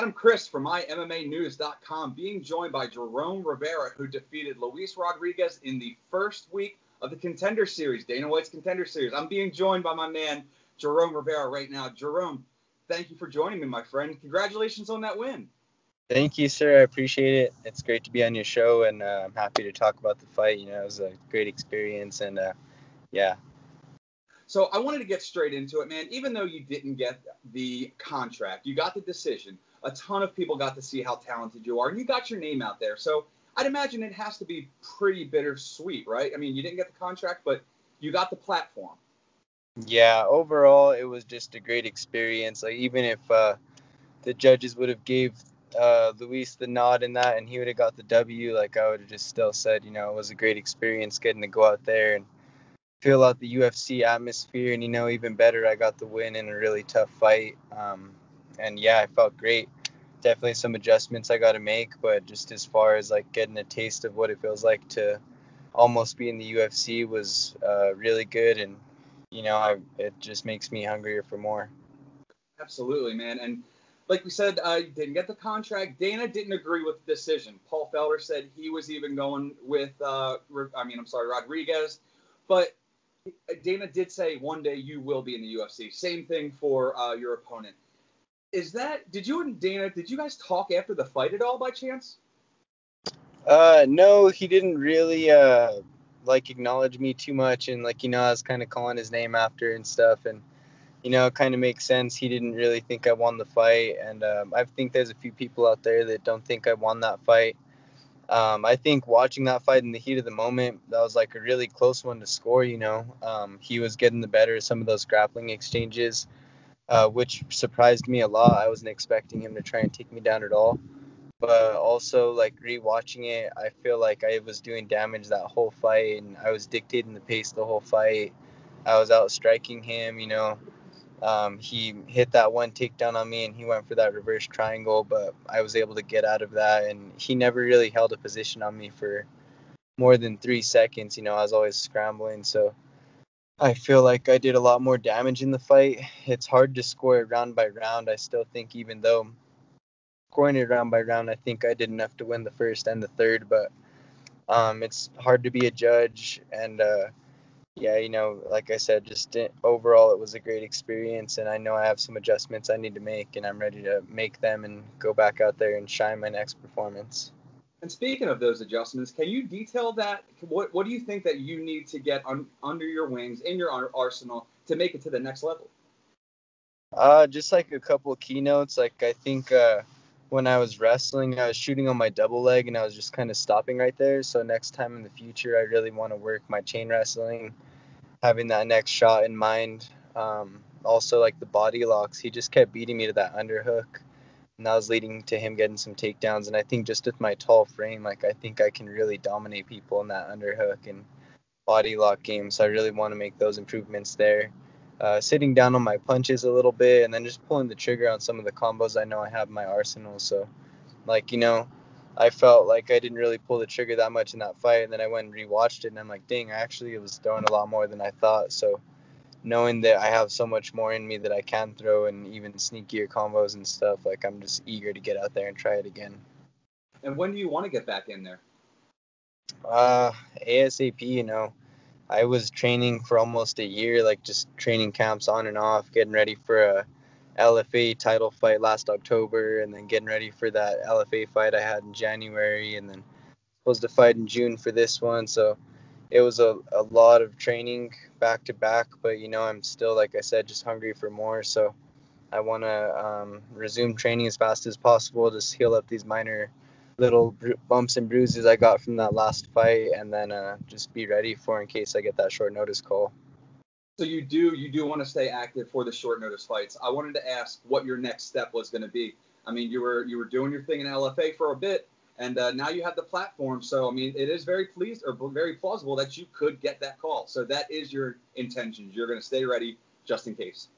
Adam Chris from MyMMAnews.com, being joined by Jerome Rivera, who defeated Luis Rodriguez in the first week of the Contender Series, Dana White's Contender Series. I'm being joined by my man, Jerome Rivera, right now. Jerome, thank you for joining me, my friend. Congratulations on that win. Thank you, sir. I appreciate it. It's great to be on your show, and I'm happy to talk about the fight. You know, it was a great experience, and yeah. So I wanted to get straight into it, man. Even though you didn't get the contract, you got the decision. A ton of people got to see how talented you are, and you got your name out there. So I'd imagine it has to be pretty bittersweet, right? I mean, you didn't get the contract, but you got the platform. Yeah, overall, it was just a great experience. Like, even if the judges would have gave Luis the nod in that and he would have got the W, like, I would have just still said, you know, it was a great experience getting to go out there and feel out the UFC atmosphere. And, you know, even better, I got the win in a really tough fight. And yeah, I felt great. Definitely some adjustments I got to make, but just as far as like getting a taste of what it feels like to almost be in the UFC was really good. And, you know, it just makes me hungrier for more. Absolutely, man. And like we said, you didn't get the contract. Dana didn't agree with the decision. Paul Felder said he was even going with, Rodriguez. But Dana did say one day you will be in the UFC. Same thing for your opponent. Did you and Dana, did you guys talk after the fight at all by chance? No, he didn't really like acknowledge me too much, and like, you know, I was kind of calling his name after and stuff, and you know, it kind of makes sense. He didn't really think I won the fight, and I think there's a few people out there that don't think I won that fight. I think watching that fight in the heat of the moment, that was like a really close one to score, you know. He was getting the better of some of those grappling exchanges, which surprised me a lot. I wasn't expecting him to try and take me down at all. But also, like, rewatching it, I feel like I was doing damage that whole fight, and I was dictating the pace the whole fight. I was out striking him, you know. He hit that one takedown on me and he went for that reverse triangle, but I was able to get out of that, and he never really held a position on me for more than 3 seconds. You know, I was always scrambling, so I feel like I did a lot more damage in the fight. It's hard to score it round by round. I still think, even though scoring it round by round, I think I did enough to win the first and the third, but it's hard to be a judge, and yeah, you know, like I said, just overall, it was a great experience, and I know I have some adjustments I need to make, and I'm ready to make them and go back out there and shine my next performance. And speaking of those adjustments, can you detail that? What do you think that you need to get under your wings, in your arsenal, to make it to the next level? Just like a couple of keynotes. Like, I think when I was wrestling, I was shooting on my double leg, and I was just kind of stopping right there. So next time in the future, I really want to work my chain wrestling, having that next shot in mind. Also, like the body locks, he just kept beating me to that underhook, and that was leading to him getting some takedowns. And I think just with my tall frame, like, I think I can really dominate people in that underhook and body lock game. So I really want to make those improvements there. Sitting down on my punches a little bit, and then just pulling the trigger on some of the combos I know I have in my arsenal. So, like, you know, I felt like I didn't really pull the trigger that much in that fight, and then I went and rewatched it, and I'm like, dang, actually, it was throwing a lot more than I thought. So, knowing that I have so much more in me that I can throw, and even sneakier combos and stuff, like, I'm just eager to get out there and try it again. And when do you want to get back in there? ASAP, you know. I was training for almost a year, like just training camps on and off, getting ready for a LFA title fight last October, and then getting ready for that LFA fight I had in January, and then supposed to fight in June for this one. So it was a lot of training back to back, but you know, I'm still, like I said, just hungry for more. So I want to resume training as fast as possible, just heal up these minor little bumps and bruises I got from that last fight, and then just be ready for in case I get that short notice call. So you do want to stay active for the short notice fights. I wanted to ask what your next step was going to be. I mean, you were doing your thing in LFA for a bit, and now you have the platform. So I mean, it is very plausible that you could get that call. So that is your intentions. You're going to stay ready just in case.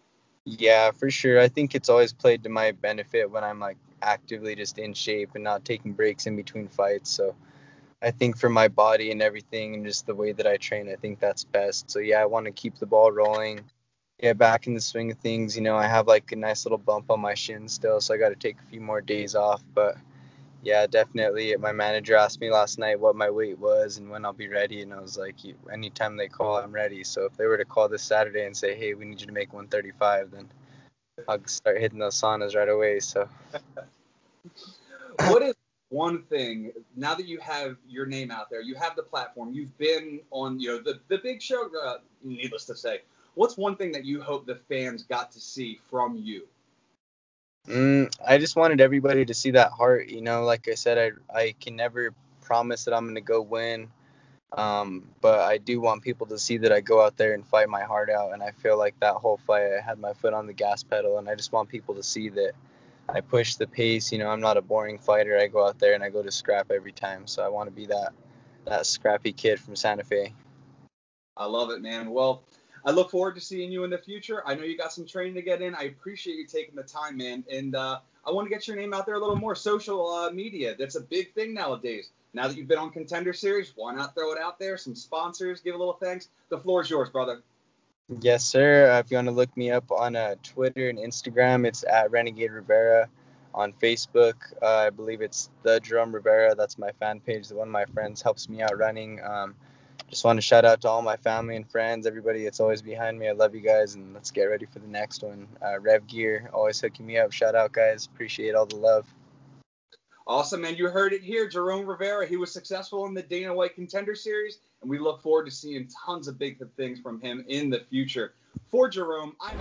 Yeah, for sure. I think it's always played to my benefit when I'm like actively just in shape and not taking breaks in between fights. So I think for my body and everything and just the way that I train, I think that's best. So yeah, I want to keep the ball rolling. get back in the swing of things. You know, I have like a nice little bump on my shin still, so I got to take a few more days off. But yeah, definitely. My manager asked me last night what my weight was and when I'll be ready, and I was like, anytime they call, I'm ready. So if they were to call this Saturday and say, hey, we need you to make 135, then I'll start hitting those saunas right away. So What is one thing, now that you have your name out there, you have the platform, you've been on, the big show, needless to say, what's one thing that you hope the fans got to see from you? I just wanted everybody to see that heart. You know, like I said, I can never promise that I'm going to go win. But I do want people to see that I go out there and fight my heart out. And I feel like that whole fight, I had my foot on the gas pedal. And I just want people to see that I push the pace. You know, I'm not a boring fighter. I go out there and I go to scrap every time. So I want to be that scrappy kid from Santa Fe. I love it, man. Well, I look forward to seeing you in the future. I know you got some training to get in. I appreciate you taking the time, man. And I want to get your name out there a little more. Social media, that's a big thing nowadays. Now that you've been on Contender Series, why not throw it out there? Some sponsors, give a little thanks. The floor is yours, brother. Yes, sir. If you want to look me up on Twitter and Instagram, it's at Renegade Rivera. On Facebook, I believe it's the Jerome Rivera. That's my fan page. One of my friends helps me out running. Just want to shout out to all my family and friends, everybody that's always behind me. I love you guys, and let's get ready for the next one. Rev Gear, always hooking me up. Shout out, guys. Appreciate all the love. Awesome, man. You heard it here. Jerome Rivera, he was successful in the Dana White Contender Series, and we look forward to seeing tons of big things from him in the future. For Jerome, I'm